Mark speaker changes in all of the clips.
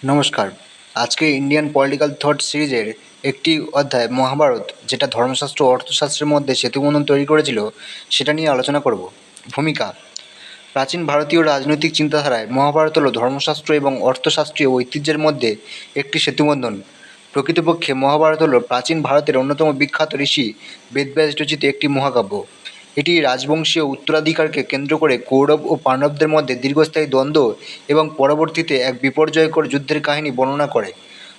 Speaker 1: নমস্কার। আজকে Indian political thought সিরিজের একটি অধ্যায় মহাভারত, যেটা ধর্মশাস্ত্র ও অর্থশাস্ত্রের মধ্যে সেতুবন্ধন তৈরি করেছিল, সেটা নিয়ে আলোচনা করব। ভূমিকা: প্রাচীন ভারতীয় রাজনৈতিক চিন্তাধারায় মহাভারত হল ধর্মশাস্ত্র এবং অর্থশাস্ত্রীয় ঐতিহ্যের মধ্যে একটি সেতুবন্ধন। প্রকৃতপক্ষে মহাভারত হল প্রাচীন ভারতের অন্যতম বিখ্যাত ঋষি বেদব্যাস রচিত একটি মহাকাব্য। এটি রাজবংশীয় উত্তরাধিকারকে কেন্দ্র করে কৌরব ও পাণ্ডবদের মধ্যে দীর্ঘস্থায়ী দ্বন্দ্ব এবং পরবর্তীতে এক বিপর্যয়কর যুদ্ধের কাহিনী বর্ণনা করে।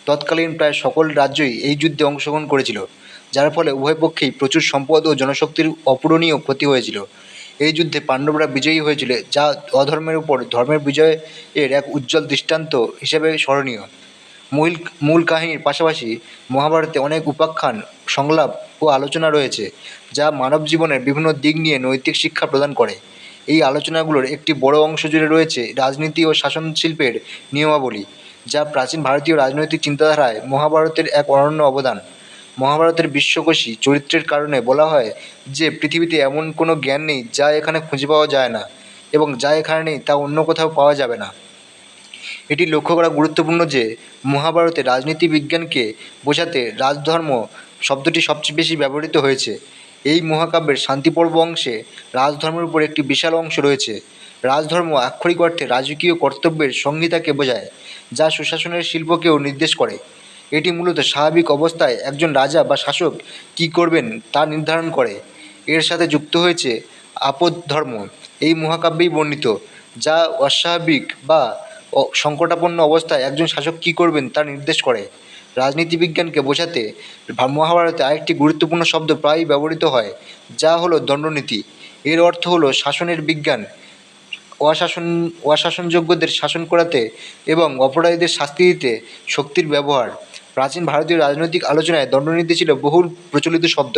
Speaker 1: তৎকালীন প্রায় সকল রাজ্যই এই যুদ্ধে অংশগ্রহণ করেছিল, যার ফলে উভয় পক্ষেই প্রচুর সম্পদ ও জনশক্তির অপূরণীয় ক্ষতি হয়েছিল। এই যুদ্ধে পাণ্ডবরা বিজয়ী হয়েছিল, যা অধর্মের উপর ধর্মের বিজয়ের এক উজ্জ্বল দৃষ্টান্ত হিসেবে স্মরণীয়। মূল মূল কাহিনীর পাশাপাশি মহাভারতে অনেক উপাখ্যান, সংলাপ ও আলোচনা রয়েছে, যা মানব জীবনের বিভিন্ন দিক নিয়ে নৈতিক শিক্ষা প্রদান করে। এই আলোচনাগুলোর একটি বড় অংশ জুড়ে রয়েছে রাজনীতি ও শাসন শিল্পের নিয়মাবলী, যা প্রাচীন ভারতীয় রাজনৈতিক চিন্তাধারায় মহাভারতের এক অনন্য অবদান। মহাভারতের বিশ্বকোষী চরিত্রের কারণে বলা হয় যে পৃথিবীতে এমন কোনো জ্ঞান নেই যা এখানে খুঁজে পাওয়া যায় না, এবং যা এখানে নেই তা অন্য কোথাও পাওয়া যাবে না। এটি লক্ষ্য করা গুরুত্বপূর্ণ যে মহাভারতে রাজনীতি বিজ্ঞানকে বোঝাতে রাজধর্ম শব্দটি সবচেয়ে বেশি ব্যবহৃত হয়েছে। এই মহাকাব্যের শান্তিপর্ব অংশে রাজধর্মের উপর একটি বিশাল অংশ রয়েছে। রাজধর্ম আক্ষরিক অর্থে রাজকীয় কর্তব্যের সংহিতাকে বোঝায়, যা সুশাসনের শিল্পকেও নির্দেশ করে। এটি মূলত স্বাভাবিক অবস্থায় একজন রাজা বা শাসক কী করবেন তা নির্ধারণ করে। এর সাথে যুক্ত হয়েছে আপদ ধর্ম, এই মহাকাব্যেই বর্ণিত, যা অস্বাভাবিক বা সংকটাপন্ন অবস্থায় একজন শাসক কী করবেন তা নির্দেশ করে। রাজনীতিবিজ্ঞানকে বোঝাতে মহাভারতে আরেকটি গুরুত্বপূর্ণ শব্দ প্রায়ই ব্যবহৃত হয়, যা হলো দণ্ডনীতি। এর অর্থ হলো শাসনের বিজ্ঞান, অশাসনযোগ্যদের শাসন করাতে এবং অপরাধীদের শাস্তি দিতে শক্তির ব্যবহার। প্রাচীন ভারতীয় রাজনৈতিক আলোচনায় দণ্ডনীতি ছিল বহুল প্রচলিত শব্দ।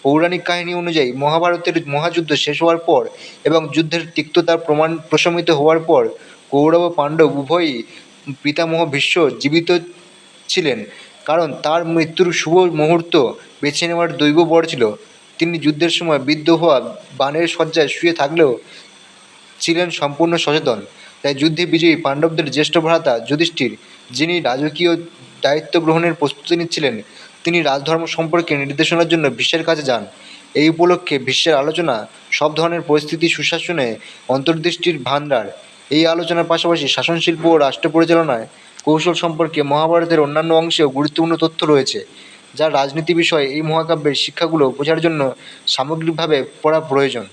Speaker 1: পৌরাণিক কাহিনী অনুযায়ী মহাভারতের মহাযুদ্ধ শেষ হওয়ার পর এবং যুদ্ধের তিক্ততার প্রমাণ প্রশমিত হওয়ার পর কৌরব ও পাণ্ডব উভয়ই পিতামহ ভীষ্ম জীবিত ছিলেন, কারণ তার মৃত্যুর শুভ মুহূর্ত বেছে নেওয়ার দৈব বর ছিল। তিনি যুদ্ধের সময় বিদ্ধ হওয়া বাণের শয্যায় শুয়ে থাকলেও ছিলেন সম্পূর্ণ সচেতন। তাই যুদ্ধে বিজয়ী পাণ্ডবদের জ্যেষ্ঠ ভ্রাতা যুধিষ্ঠির, যিনি রাজকীয় দায়িত্ব গ্রহণের প্রস্তুতি নিচ্ছিলেন, তিনি রাজধর্ম সম্পর্কে নির্দেশনার জন্য ভীষ্মের কাছে যান। এই উপলক্ষে ভীষ্মের আলোচনা সব ধরনের পরিস্থিতি সুশাসনে অন্তর্দৃষ্টির ভাণ্ডার। এই আলোচনার পাশাপাশি শাসনশিল্প ও রাষ্ট্র পরিচালনায় কৌশল সম্পর্কে মহাভারতের অন্যান্য অংশেও গুরুত্বপূর্ণ তথ্য রয়েছে, যা রাজনীতি বিষয়ে এই মহাকাব্যের শিক্ষাগুলো বোঝার জন্য সামগ্রিকভাবে পড়া প্রয়োজন।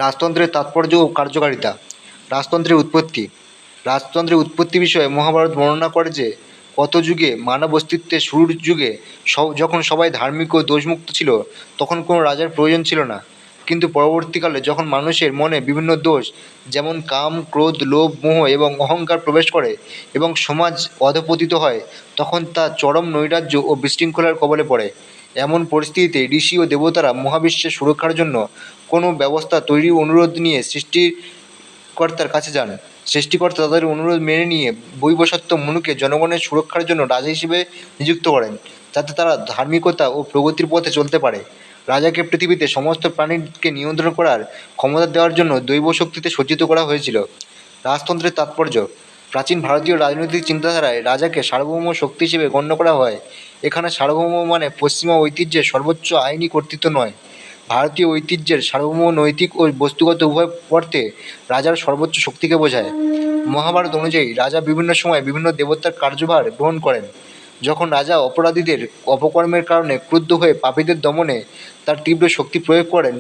Speaker 1: রাজতন্ত্রের তাৎপর্য ও কার্যকারিতা। রাজতন্ত্রের উৎপত্তি। রাজতন্ত্রের উৎপত্তি বিষয়ে মহাভারত বর্ণনা করে যে কত যুগে মানব অস্তিত্বের শুরুর যুগে যখন সবাই ধার্মিক ও দোষমুক্ত ছিল, তখন কোনো রাজার প্রয়োজন ছিল না। কিন্তু পরবর্তীকালে যখন মানুষের মনে বিভিন্ন দোষ, যেমন কাম, ক্রোধ, লোভ, মোহ এবং অহংকার প্রবেশ করে এবং সমাজ অধঃপতিত হয়, তখন তা চরম নৈরাজ্য ও বিশৃঙ্খলার কবলে পড়ে। এমন পরিস্থিতিতে ঋষি ও দেবতারা মহাবিশ্বের সুরক্ষার জন্য কোনো ব্যবস্থা তৈরির অনুরোধ নিয়ে সৃষ্টিকর্তার কাছে যান। সৃষ্টিকর্তা তাদের অনুরোধ মেনে নিয়ে বৈবস্বত মনুকে জনগণের সুরক্ষার জন্য রাজা হিসেবে নিযুক্ত করেন, যাতে তারা ধার্মিকতা ও প্রগতির পথে চলতে পারে। রাজাকে পৃথিবীতে সমস্ত প্রাণীকে নিয়ন্ত্রণ করার ক্ষমতা দেওয়ার জন্য দৈব শক্তিতে সজ্জিত করা হয়েছিল। রাজতন্ত্রের তাৎপর্য। প্রাচীন ভারতীয় রাজনৈতিক চিন্তাধারায় রাজাকে সার্বভৌম শক্তি হিসেবে গণ্য করা হয়। এখানে সার্বভৌম মানে পশ্চিমা ঐতিহ্যের সর্বোচ্চ আইনি কর্তৃত্ব নয়। ভারতীয় ঐতিহ্যের সার্বভৌম নৈতিক ও বস্তুগত উভয় অর্থে রাজার সর্বোচ্চ শক্তিকে বোঝায়। মহাভারত অনুযায়ী রাজা বিভিন্ন সময় বিভিন্ন দেবতার কার্যভার গ্রহণ করেন। যখন রাজা অপরাধীদের অপকর্মের কারণে ক্রুদ্ধ হয়ে পাপীদের দমনে তার তীব্র শক্তি প্রয়োগ করেন,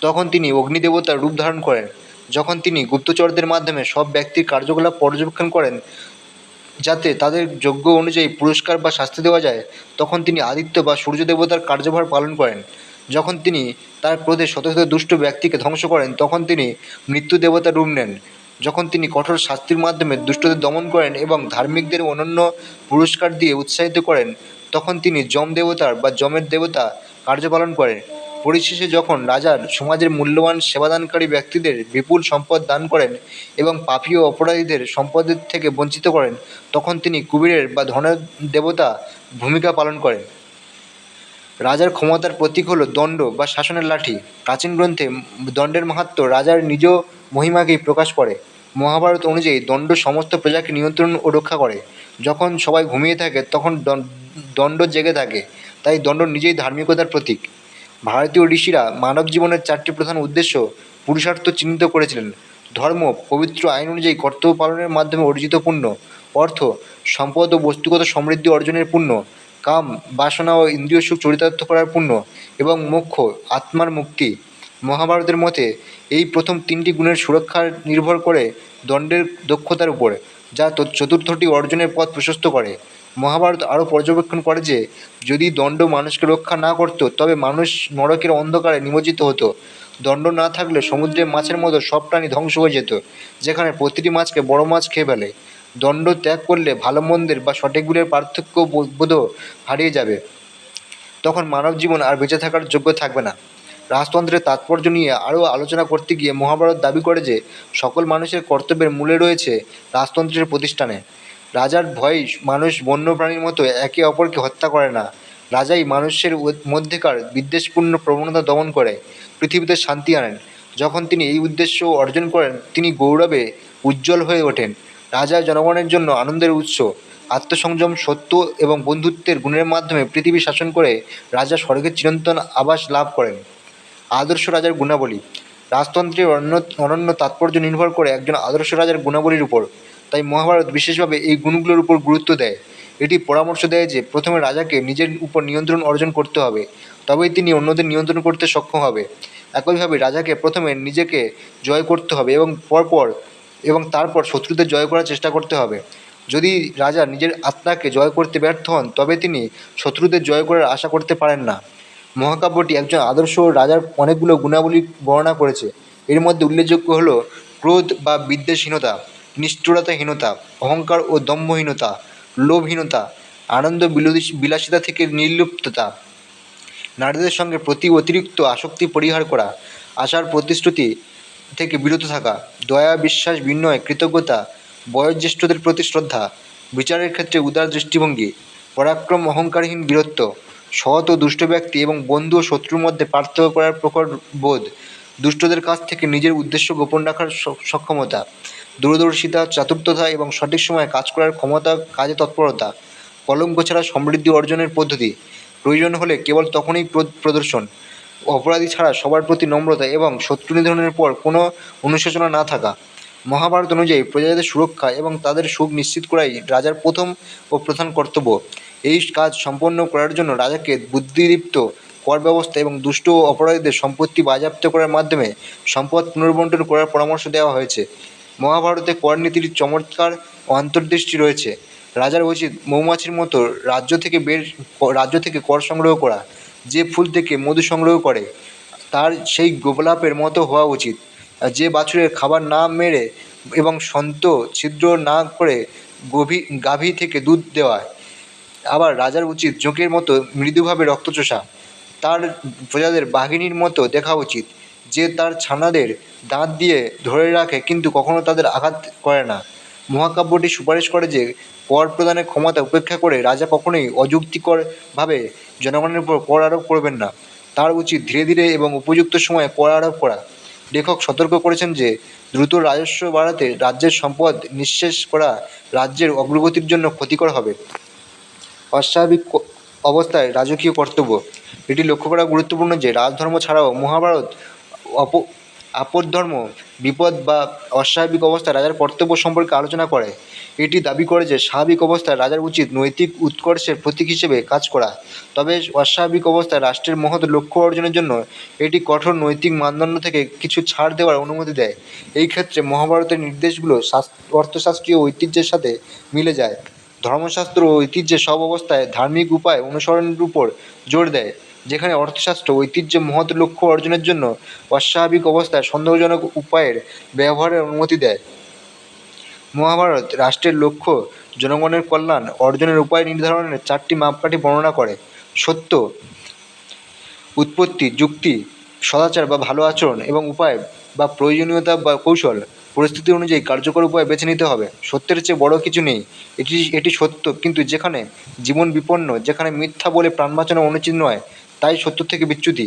Speaker 1: তখন তিনি অগ্নিদেবতার রূপ ধারণ করেন। যখন তিনি গুপ্তচরদের মাধ্যমে সব ব্যক্তির কার্যকলাপ পর্যবেক্ষণ করেন যাতে তাদের যোগ্য অনুযায়ী পুরস্কার বা শাস্তি দেওয়া যায়, তখন তিনি আদিত্য বা সূর্য দেবতার কার্যভার পালন করেন। যখন তিনি তার ক্রোধে শত শত দুষ্ট ব্যক্তিকে ধ্বংস করেন, তখন তিনি মৃত্যু দেবতার রূপ নেন। যখন তিনি কঠোর শাস্তির মাধ্যমে দুষ্টদের দমন করেন এবং ধার্মিকদের অনন্য পুরস্কার দিয়ে উৎসাহিত করেন, তখন তিনি যম দেবতার বা যমের দেবতা কার্য পালন করেন। পরিশেষে যখন রাজার সমাজের মূল্যবান সেবাদানকারী ব্যক্তিদের বিপুল সম্পদ দান করেন এবং পাপী ও অপরাধীদের সম্পদের থেকে বঞ্চিত করেন, তখন তিনি কুবেরের বা ধনের দেবতা ভূমিকা পালন করেন। রাজার ক্ষমতার প্রতীক হল দণ্ড বা শাসনের লাঠি। প্রাচীন গ্রন্থে দণ্ডের মাহাত্ম্য রাজার নিজ মহিমাকেই প্রকাশ করে। মহাভারত অনুযায়ী দণ্ড সমস্ত প্রজাকে নিয়ন্ত্রণ ও রক্ষা করে। যখন সবাই ঘুমিয়ে থাকে তখন দণ্ড জেগে থাকে, তাই দণ্ড নিজেই ধার্মিকতার প্রতীক। ভারতীয় ঋষিরা মানব জীবনের 4টি প্রধান উদ্দেশ্য পুরুষার্থ চিহ্নিত করেছিলেন। ধর্ম, পবিত্র আইন অনুযায়ী কর্তব্য পালনের মাধ্যমে অর্জিত পুণ্য। অর্থ, সম্পদ ও বস্তুগত সমৃদ্ধি অর্জনের পুণ্য। কাম, বাসনা ও ইন্দ্রিয় সুখ চরিতার্থ করার পুণ্য। এবং মোক্ষ, আত্মার মুক্তি। মহাভারতের মতে এই প্রথম 3টি গুণের সুরক্ষা নির্ভর করে দণ্ডের দক্ষতার উপর, যা চতুর্থটি অর্জনের পথ প্রশস্ত করে। মহাভারত আরও পর্যবেক্ষণ করে যে যদি দণ্ড মানুষকে রক্ষা না করত তবে মানুষ নরকের অন্ধকারে নিমজ্জিত হতো। দণ্ড না থাকলে সমুদ্রের মাছের মতো সব প্রাণী ধ্বংস হয়ে যেত, যেখানে প্রতিটি মাছকে বড় মাছ খেয়ে ফেলে। দণ্ড ত্যাগ করলে ভালো মন্দের বা সঠিক ভুলের পার্থক্য বোধও হারিয়ে যাবে। তখন মানব জীবন আর বেঁচে থাকার যোগ্য থাকবে না। রাজতন্ত্রের তাৎপর্য নিয়ে আরও আলোচনা করতে গিয়ে মহাভারত দাবি করে যে সকল মানুষের কর্তব্যের মূলে রয়েছে রাজতন্ত্রের প্রতিষ্ঠানে। রাজার ভয়ে মানুষ বন্য প্রাণীর মতো একে অপরকে হত্যা করে না। রাজাই মানুষের মধ্যেকার বিদ্বেষপূর্ণ প্রবণতা দমন করে পৃথিবীতে শান্তি আনেন। যখন তিনি এই উদ্দেশ্য অর্জন করেন তিনি গৌরবে উজ্জ্বল হয়ে ওঠেন। রাজা জনগণের জন্য আনন্দের উৎস। আত্মসংযম, সত্য এবং বন্ধুত্বের গুণের মাধ্যমে পৃথিবী শাসন করে রাজা স্বর্গের চিরন্তন আবাস লাভ করেন। আদর্শ রাজার গুণাবলী। রাজতন্ত্রের অনন্য তাৎপর্য নির্ভর করে একজন আদর্শ রাজার গুণাবলীর উপর। তাই মহাভারত বিশেষভাবে এই গুণগুলোর উপর গুরুত্ব দেয়। এটি পরামর্শ দেয় যে প্রথমে রাজাকে নিজের উপর নিয়ন্ত্রণ অর্জন করতে হবে, তবেই তিনি অন্যদের নিয়ন্ত্রণ করতে সক্ষম হবে। একইভাবে রাজাকে প্রথমে নিজেকে জয় করতে হবে এবং তারপর শত্রুদের জয় করার চেষ্টা করতে হবে। যদি রাজা নিজের আত্মাকে জয় করতে ব্যর্থ হন তবে তিনি শত্রুদের জয় করার আশা করতে পারেন না। মহাকাব্যটি একজন আদর্শ রাজার অনেকগুলো গুণাবলী বর্ণনা করেছে। এর মধ্যে উল্লেখযোগ্য হল ক্রোধ বা বিদ্বেষহীনতা, নিষ্ঠুরতাহীনতা, অহংকার ও দম্ভহীনতা, লোভহীনতা, আনন্দ বিলাসিতা থেকে নির্লিপ্ততা, নারীদের সঙ্গে অতিরিক্ত আসক্তি পরিহার করা, আশার প্রতিশ্রুতি থেকে বিরত থাকা, দয়া, বিশ্বাস, বিনয়, কৃতজ্ঞতা, বয়োজ্যেষ্ঠদের প্রতি শ্রদ্ধা, বিচারের ক্ষেত্রে উদার দৃষ্টিভঙ্গি, পরাক্রম, অহংকারহীন বীরত্ব, সৎ ও দুষ্ট ব্যক্তি এবং বন্ধু ও শত্রুর মধ্যে পার্থক্য করার প্রখর বোধ, দুষ্টদের কাছ থেকে নিজের উদ্দেশ্য গোপন রাখার সক্ষমতা, দূরদর্শিতা, চাতুরতা এবং সঠিক সময়ে কাজ করার ক্ষমতা, কাজে তৎপরতা, কলঙ্ক ছাড়া সমৃদ্ধি অর্জনের পদ্ধতি, প্রয়োজন হলে কেবল তখনই প্রদর্শন, অপরাধী ছাড়া সবার প্রতি নম্রতা এবং শত্রু নিধনের পর কোনো অনুশোচনা না থাকা। মহাভারত অনুযায়ী প্রজাদের সুরক্ষা এবং তাদের সুখ নিশ্চিত করাই রাজার প্রথম ও প্রধান কর্তব্য। এই কাজ সম্পন্ন করার জন্য রাজাকে বুদ্ধিদীপ্ত কর ব্যবস্থা এবং দুষ্ট ও অপরাধীদের সম্পত্তি বাজেয়াপ্ত করার মাধ্যমে সম্পদ পুনর্বণ্টন করার পরামর্শ দেওয়া হয়েছে। মহাভারতে কর নীতির চমৎকার অন্তর্দৃষ্টি রয়েছে। রাজার উচিত মৌমাছির মতো রাজ্য থেকে কর সংগ্রহ করা। যে ফুল থেকে মধু সংগ্রহ করে তার সেই গোলাপের মতো হওয়া উচিত। যে বাছুরের খাবার না মেরে এবং সন্ত ছিদ্র না করে গাভী থেকে দুধ দেওয়া। আবার রাজার উচিত জোঁকের মতো মৃদুভাবে রক্ত চোষা। তার প্রজাদের বাঘিনীর মতো দেখা উচিত, যে তার ছানাদের দাঁত দিয়ে ধরে রাখে কিন্তু কখনো তাদের আঘাত করে না। মহাকাব্যটি সুপারিশ করে যে কর প্রদানের ক্ষমতা উপেক্ষা করে রাজা কখনোই অযুক্তিকরভাবে জনগণের উপর কর আরোপ করবেন না। তার উচিত ধীরে ধীরে এবং উপযুক্ত সময়ে কর আরোপ করা। লেখক সতর্ক করেছেন যে দ্রুত রাজস্ব বাড়াতে রাজ্যের সম্পদ নিঃশেষ করা রাজ্যের অগ্রগতির জন্য ক্ষতিকর হবে। অস্বাভাবিক অবস্থায় রাজকীয় কর্তব্য। এটি লক্ষ্য করা গুরুত্বপূর্ণ যে রাজধর্ম ছাড়াও মহাভারত আপদধর্ম, বিপদ বা অস্বাভাবিক অবস্থায় রাজার কর্তব্য সম্পর্কে আলোচনা করে। এটি দাবি করে যে স্বাভাবিক অবস্থায় রাজার উচিত নৈতিক উৎকর্ষের প্রতীক হিসেবে কাজ করা, তবে অস্বাভাবিক অবস্থায় রাষ্ট্রের মহৎ লক্ষ্য অর্জনের জন্য এটি কঠোর নৈতিক মানদণ্ড থেকে কিছু ছাড় দেওয়ার অনুমতি দেয়। এই ক্ষেত্রে মহাভারতের নির্দেশগুলো অর্থশাস্ত্রীয় ঐতিহ্যের সাথে মিলে যায়। ধর্মশাস্ত্র ও ঐতিহ্যে সব অবস্থায় ধার্মিক উপায় অনুসরণের উপর জোর দেয়, যেখানে অর্থশাস্ত্র ঐতিহ্য মহৎ লক্ষ্য অর্জনের জন্য অস্বাভাবিক অবস্থায় সন্দেহজনক উপায়ের ব্যবহারের অনুমতি দেয়। মহাভারত রাষ্ট্রের লক্ষ্য, জনগণের কল্যাণ অর্জনের উপায় নির্ধারণের 4টি মাপকাঠি বর্ণনা করে। সত্য, উৎপত্তি, যুক্তি, সদাচার বা ভালো আচরণ এবং উপায় বা প্রয়োজনীয়তা বা কৌশল। পরিস্থিতি অনুযায়ী কার্যকর উপায় বেছে নিতে হবে। সত্যের চেয়ে বড় কিছু নেই। এটি সত্য, কিন্তু যেখানে জীবন বিপন্ন, যেখানে মিথ্যা বলে প্রাণ বাঁচানো অনুচিত নয়, তাই সত্য থেকে বিচ্যুতি।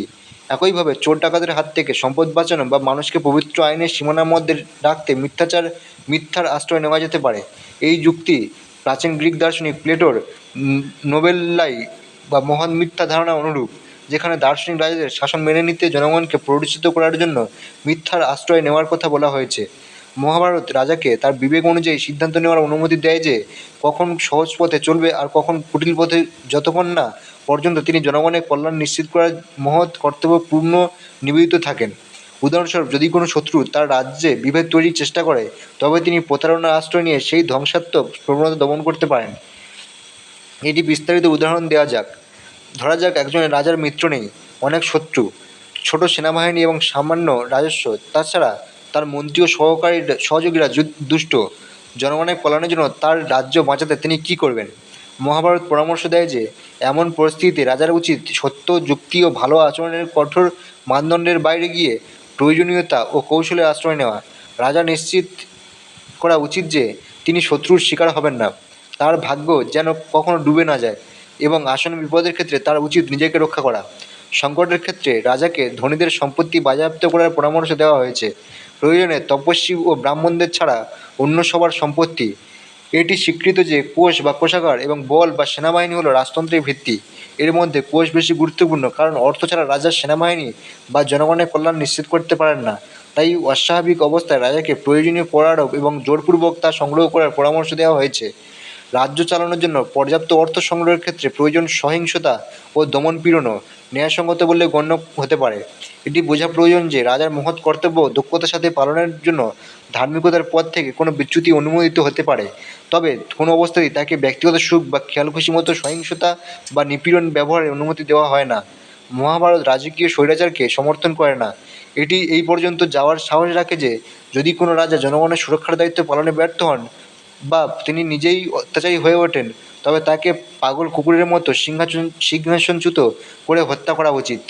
Speaker 1: একইভাবে চোর ডাকাতের হাত থেকে সম্পদ বাঁচানো বা মানুষকে পবিত্র আইনের সীমানার মধ্যে রাখতে মিথ্যাচার মিথ্যার আশ্রয় নেওয়া যেতে পারে। এই যুক্তি প্রাচীন গ্রিক দার্শনিক প্লেটোর নোবেল্লাই বা মহান মিথ্যা ধারণা অনুরূপ, যেখানে দার্শনিক রাজাদের শাসন মেনে নিতে জনগণকে প্ররোচিত করার জন্য মিথ্যার আশ্রয় নেওয়ার কথা বলা হয়েছে। মহাভারত রাজাকে তার বিবেক অনুযায়ী সিদ্ধান্ত নেওয়ার অনুমতি দেয় যে কখন সহজ পথে চলবে আর কখন কুটিল পথে, যতক্ষণ না পর্যন্ত তিনি জনগণের কল্যাণ নিশ্চিত করার মহৎ কর্তব্য পূর্ণ নিবেদিত থাকেন। উদাহরণস্বরূপ, যদি কোনো শত্রু তার রাজ্যে বিভেদ তৈরির চেষ্টা করে, তবে তিনি প্রতারণার আশ্রয় নিয়ে সেই ধ্বংসাত্মক প্রবণতা দমন করতে পারেন। এটি বিস্তারিত উদাহরণ দেওয়া যাক। ধরা যাক একজনের রাজার মিত্র নেই, অনেক শত্রু, ছোট সেনাবাহিনী এবং সামান্য রাজস্ব। তাছাড়া তার মন্ত্রী ও সহযোগীরা দুষ্ট। জনগণের কল্যাণের জন্য তার রাজ্য বাঁচাতে তিনি কী করবেন? মহাভারত পরামর্শ দেয় যে এমন পরিস্থিতিতে রাজার উচিত সত্য, যুক্তি ও ভালো আচরণের কঠোর মানদণ্ডের বাইরে গিয়ে প্রয়োজনীয়তা ও কৌশলের আশ্রয় নেওয়া। রাজা নিশ্চিত করা উচিত যে তিনি শত্রুর শিকার হবেন না, তার ভাগ্য যেন কখনো ডুবে না যায়, এবং আসন্ন বিপদের ক্ষেত্রে তার উচিত নিজেকে রক্ষা করা। সংকটের ক্ষেত্রে রাজাকে ধনীদের সম্পত্তি বাজেয়াপ্ত করার পরামর্শ দেওয়া হয়েছে, প্রয়োজনে তপস্বী ও ব্রাহ্মণদের ছাড়া অন্য সবার সম্পত্তি। এটি স্বীকৃত যে কোষ বা কোষাগার এবং বল বা সেনাবাহিনী হলো রাজতন্ত্রের ভিত্তি। এর মধ্যে কোষ বেশি গুরুত্বপূর্ণ, কারণ অর্থ ছাড়া রাজা সেনাবাহিনী বা জনগণের কল্যাণ নিশ্চিত করতে পারেন না। তাই অস্বাভাবিক অবস্থায় রাজাকে প্রয়োজনীয় করারোপ এবং জোরপূর্বক তা সংগ্রহ করার পরামর্শ দেওয়া হয়েছে। রাজ্য চালানোর জন্য পর্যাপ্ত অর্থ সংগ্রহের ক্ষেত্রে প্রয়োজন সহিংসতা ও দমনপীড়নও ন্যায়সঙ্গত বলে গণ্য হতে পারে। এটি বোঝা প্রয়োজন যে রাজার মহৎ কর্তব্য দক্ষতার সাথে পালনের জন্য ধার্মিকতার পথ থেকে কোনো বিচ্যুতি অনুমোদিত হতে পারে, তবে কোনো অবস্থাতেই তাকে ব্যক্তিগত সুখ বা খেয়ালখুশি মতো সহিংসতা বা নিপীড়ন ব্যবহারের অনুমতি দেওয়া হয় না। মহাভারত রাজকীয় স্বৈরাচারকে সমর্থন করে না। এটি এই পর্যন্ত যাওয়ার সাহস রাখে যে যদি কোনো রাজা জনগণের সুরক্ষার দায়িত্ব পালনে ব্যর্থ হন বা তিনি নিজেই অত্যাচারী হয়ে ওঠেন, তবে তাকে পাগল কুকুরের মতো সিংহাসনচ্যুত করে হত্যা করা উচিত।